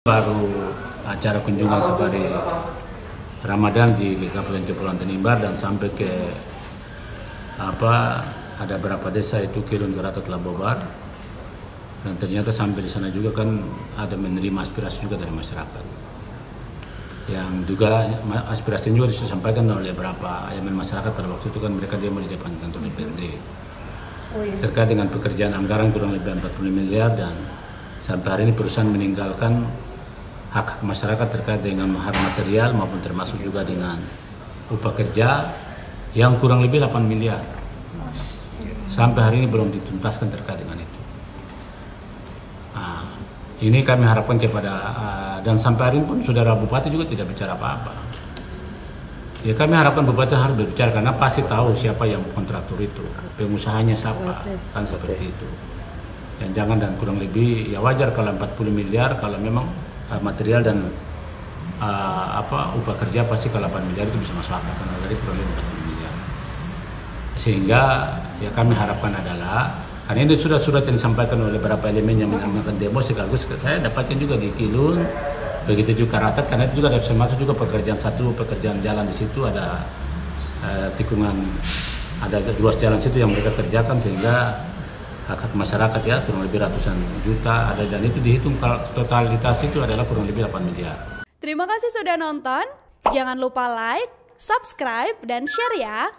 Baru acara kunjungan safari Ramadan di Kabupaten Kepulauan Tanimbar dan sampai ke ada berapa desa itu Kirun Gerata telah Bobar, dan ternyata sampai di sana juga kan ada menerima aspirasi juga dari masyarakat yang juga aspirasi juga disampaikan oleh beberapa elemen masyarakat. Pada waktu itu kan mereka demo di depan kantor DPRD terkait dengan pekerjaan anggaran kurang lebih 40 miliar, dan sampai hari ini perusahaan meninggalkan hak masyarakat terkait dengan mahar material maupun termasuk juga dengan upah kerja yang kurang lebih 8 miliar. Sampai hari ini belum dituntaskan terkait dengan itu. Nah, ini kami harapkan kepada dan sampai hari ini pun saudara Bupati juga tidak bicara apa-apa. Ya, kami harapkan Bupati harus berbicara karena pasti tahu siapa yang kontraktor itu, pengusahanya siapa, kan seperti itu. Dan jangan, dan kurang lebih ya wajar kalau 40 miliar kalau memang material dan upah kerja pasti kalau 8 miliar itu bisa masuk akal, karena dari kurang lebih 40 miliar. Sehingga ya kami harapkan adalah, karena ini sudah yang disampaikan oleh beberapa elemen yang menamakan demo, sekaligus saya dapatkan juga di Kilun, begitu juga Ratat, karena itu juga ada termasuk juga pekerjaan jalan di situ, ada tikungan, ada ruas jalan situ yang mereka kerjakan, sehingga hak masyarakat ya kurang lebih ratusan juta ada, dan itu dihitung totalitas itu adalah kurang lebih 8 miliar. Terima kasih sudah nonton. Jangan lupa like, subscribe, dan share ya.